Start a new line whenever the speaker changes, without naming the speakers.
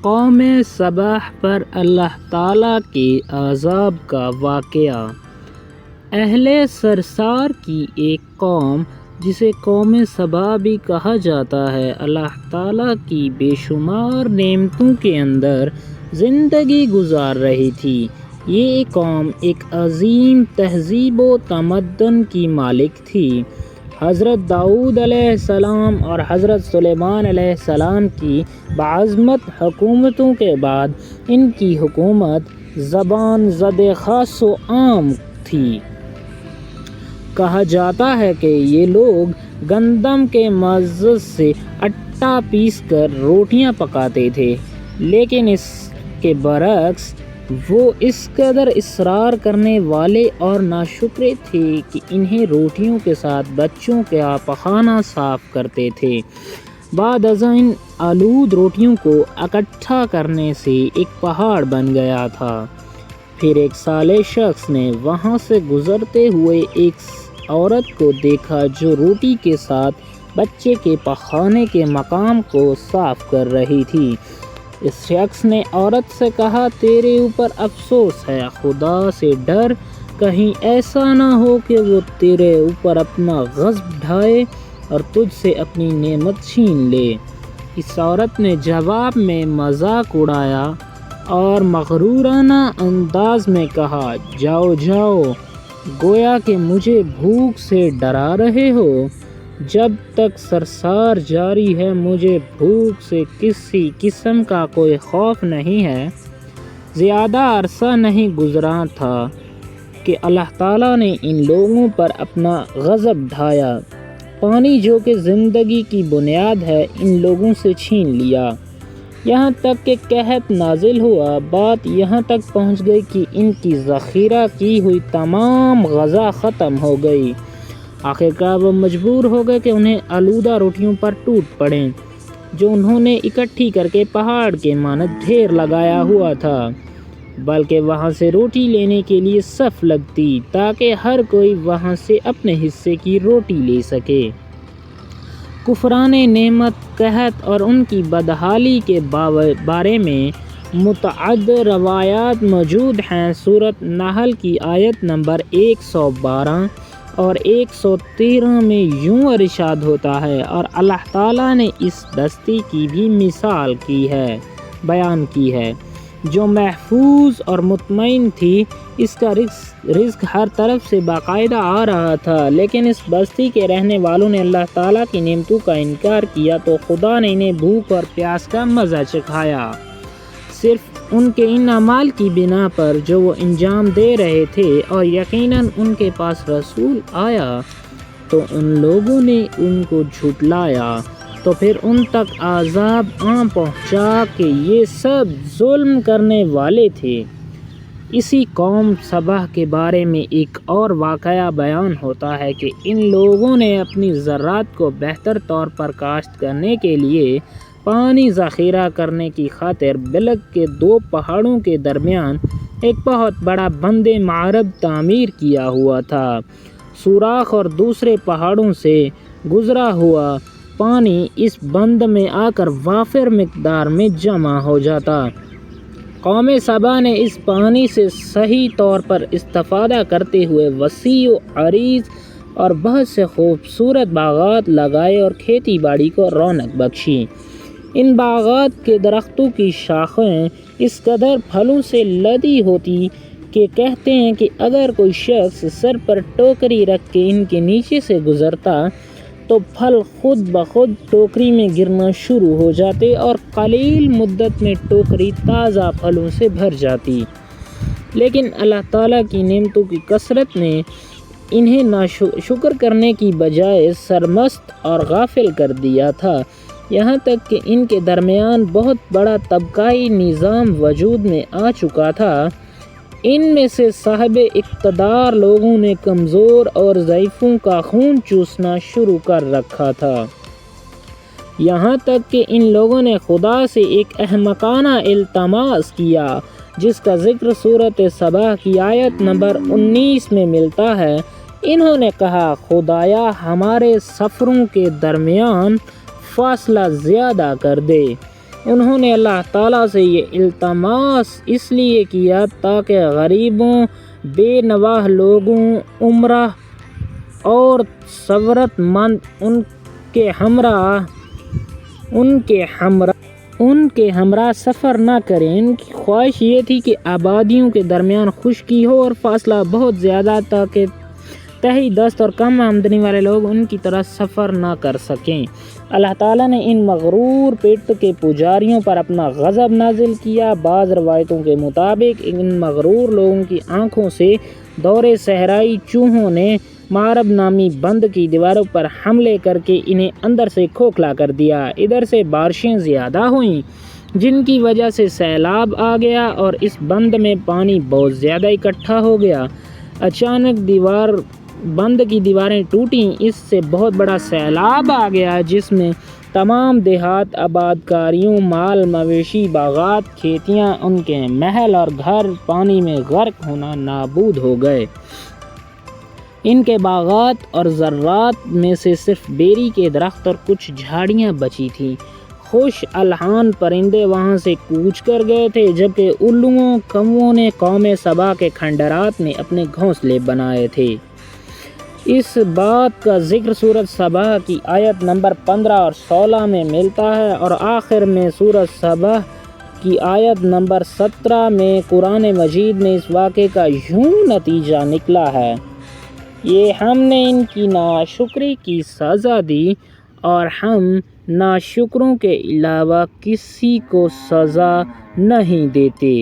قوم سبح پر اللہ تعالیٰ کے عذاب کا واقعہ۔ اہل سرسار کی ایک قوم جسے قوم سبا بھی کہا جاتا ہے، اللہ تعالیٰ کی بے شمار نعمتوں کے اندر زندگی گزار رہی تھی۔ یہ قوم ایک عظیم تہذیب و تمدن کی مالک تھی۔ حضرت داؤد علیہ السلام اور حضرت سلیمان علیہ السلام کی باعظمت حکومتوں کے بعد ان کی حکومت زبان زد خاص و عام تھی۔ کہا جاتا ہے کہ یہ لوگ گندم کے مغز سے آٹا پیس کر روٹیاں پکاتے تھے، لیکن اس کے برعکس وہ اس قدر اصرار کرنے والے اور ناشکرے تھے کہ انہیں روٹیوں کے ساتھ بچوں کا پخانہ صاف کرتے تھے۔ بعد ازاں ان آلود روٹیوں کو اکٹھا کرنے سے ایک پہاڑ بن گیا تھا۔ پھر ایک صالح شخص نے وہاں سے گزرتے ہوئے ایک عورت کو دیکھا جو روٹی کے ساتھ بچے کے پخانے کے مقام کو صاف کر رہی تھی۔ اس شخص نے عورت سے کہا، تیرے اوپر افسوس ہے، خدا سے ڈر، کہیں ایسا نہ ہو کہ وہ تیرے اوپر اپنا غضب ڈھائے اور تجھ سے اپنی نعمت چھین لے۔ اس عورت نے جواب میں مذاق اڑایا اور مغرورانہ انداز میں کہا، جاؤ جاؤ، گویا کہ مجھے بھوک سے ڈرا رہے ہو۔ جب تک سرسار جاری ہے مجھے بھوک سے کسی قسم کا کوئی خوف نہیں ہے۔ زیادہ عرصہ نہیں گزرا تھا کہ اللہ تعالیٰ نے ان لوگوں پر اپنا غضب ڈھایا۔ پانی جو کہ زندگی کی بنیاد ہے ان لوگوں سے چھین لیا، یہاں تک کہ قحط نازل ہوا۔ بات یہاں تک پہنچ گئی کہ ان کی ذخیرہ کی ہوئی تمام غذا ختم ہو گئی۔ آخرکار وہ مجبور ہو گئے کہ انہیں آلودہ روٹیوں پر ٹوٹ پڑیں جو انہوں نے اکٹھی کر کے پہاڑ کے مانند ڈھیر لگایا ہوا تھا، بلکہ وہاں سے روٹی لینے کے لیے صف لگتی تاکہ ہر کوئی وہاں سے اپنے حصے کی روٹی لے سکے۔ کفران نعمت، قحط اور ان کی بدحالی کے بارے میں متعدد روایات موجود ہیں۔ سورۃ نحل کی آیت نمبر 112 اور 113 میں یوں ارشاد ہوتا ہے، اور اللہ تعالیٰ نے اس بستی کی بھی مثال بیان کی ہے جو محفوظ اور مطمئن تھی۔ اس کا رزق ہر طرف سے باقاعدہ آ رہا تھا، لیکن اس بستی کے رہنے والوں نے اللہ تعالیٰ کی نعمتوں کا انکار کیا تو خدا نے انہیں بھوک اور پیاس کا مزہ چکھایا۔ صرف ان کے ان اعمال کی بنا پر جو وہ انجام دے رہے تھے، اور یقیناً ان کے پاس رسول آیا تو ان لوگوں نے ان کو جھٹلایا، تو پھر ان تک عذاب آن پہنچا کہ یہ سب ظلم کرنے والے تھے۔ اسی قوم سبا کے بارے میں ایک اور واقعہ بیان ہوتا ہے کہ ان لوگوں نے اپنی زراعت کو بہتر طور پر کاشت کرنے کے لیے پانی ذخیرہ کرنے کی خاطر بلک کے 2 پہاڑوں کے درمیان ایک بہت بڑا بند معرب تعمیر کیا ہوا تھا۔ سوراخ اور دوسرے پہاڑوں سے گزرا ہوا پانی اس بند میں آ کر وافر مقدار میں جمع ہو جاتا۔ قوم سبا نے اس پانی سے صحیح طور پر استفادہ کرتے ہوئے وسیع و عریض اور بہت سے خوبصورت باغات لگائے اور کھیتی باڑی کو رونق بخشی۔ ان باغات کے درختوں کی شاخیں اس قدر پھلوں سے لدی ہوتی کہ کہتے ہیں کہ اگر کوئی شخص سر پر ٹوکری رکھ کے ان کے نیچے سے گزرتا تو پھل خود بخود ٹوکری میں گرنا شروع ہو جاتے اور قلیل مدت میں ٹوکری تازہ پھلوں سے بھر جاتی۔ لیکن اللہ تعالیٰ کی نعمتوں کی کثرت نے انہیں ناشکر کرنے کی بجائے سرمست اور غافل کر دیا تھا، یہاں تک کہ ان کے درمیان بہت بڑا طبقائی نظام وجود میں آ چکا تھا۔ ان میں سے صاحب اقتدار لوگوں نے کمزور اور ضعیفوں کا خون چوسنا شروع کر رکھا تھا، یہاں تک کہ ان لوگوں نے خدا سے ایک احمقانہ التماس کیا جس کا ذکر سورۃ سبا کی آیت نمبر 19 میں ملتا ہے۔ انہوں نے کہا، خدایا ہمارے سفروں کے درمیان فاصلہ زیادہ کر دے۔ انہوں نے اللہ تعالیٰ سے یہ التماس اس لیے کیا تاکہ غریبوں، بے نواح لوگوں، عمرہ اور ثروت مند ان کے ہمراہ سفر نہ کریں۔ ان کی خواہش یہ تھی کہ آبادیوں کے درمیان خشکی ہو اور فاصلہ بہت زیادہ تاکہ تہی دست اور کم آمدنی والے لوگ ان کی طرح سفر نہ کر سکیں۔ اللہ تعالیٰ نے ان مغرور پیٹ کے پجاریوں پر اپنا غضب نازل کیا۔ بعض روایتوں کے مطابق ان مغرور لوگوں کی آنکھوں سے دور صحرائی چوہوں نے مارب نامی بند کی دیواروں پر حملے کر کے انہیں اندر سے کھوکھلا کر دیا۔ ادھر سے بارشیں زیادہ ہوئیں جن کی وجہ سے سیلاب آ گیا اور اس بند میں پانی بہت زیادہ اکٹھا ہو گیا۔ اچانک بند کی دیواریں ٹوٹیں، اس سے بہت بڑا سیلاب آ گیا جس میں تمام دیہات، آبادکاریوں، مال مویشی، باغات، کھیتیاں، ان کے محل اور گھر پانی میں غرق ہونا نابود ہو گئے۔ ان کے باغات اور زراعت میں سے صرف بیری کے درخت اور کچھ جھاڑیاں بچی تھیں۔ خوش الحان پرندے وہاں سے کوچ کر گئے تھے، جبکہ الوؤں کووں نے قوم سبا کے کھنڈرات میں اپنے گھونسلے بنائے تھے۔ اس بات کا ذکر سورۃ سبا کی آیت نمبر 15 اور 16 میں ملتا ہے اور آخر میں سورۃ سبا کی آیت نمبر 17 میں قرآن مجید میں اس واقعے کا یوں نتیجہ نکلا ہے: یہ ہم نے ان کی ناشکری کی سزا دی اور ہم ناشکروں کے علاوہ کسی کو سزا نہیں دیتے۔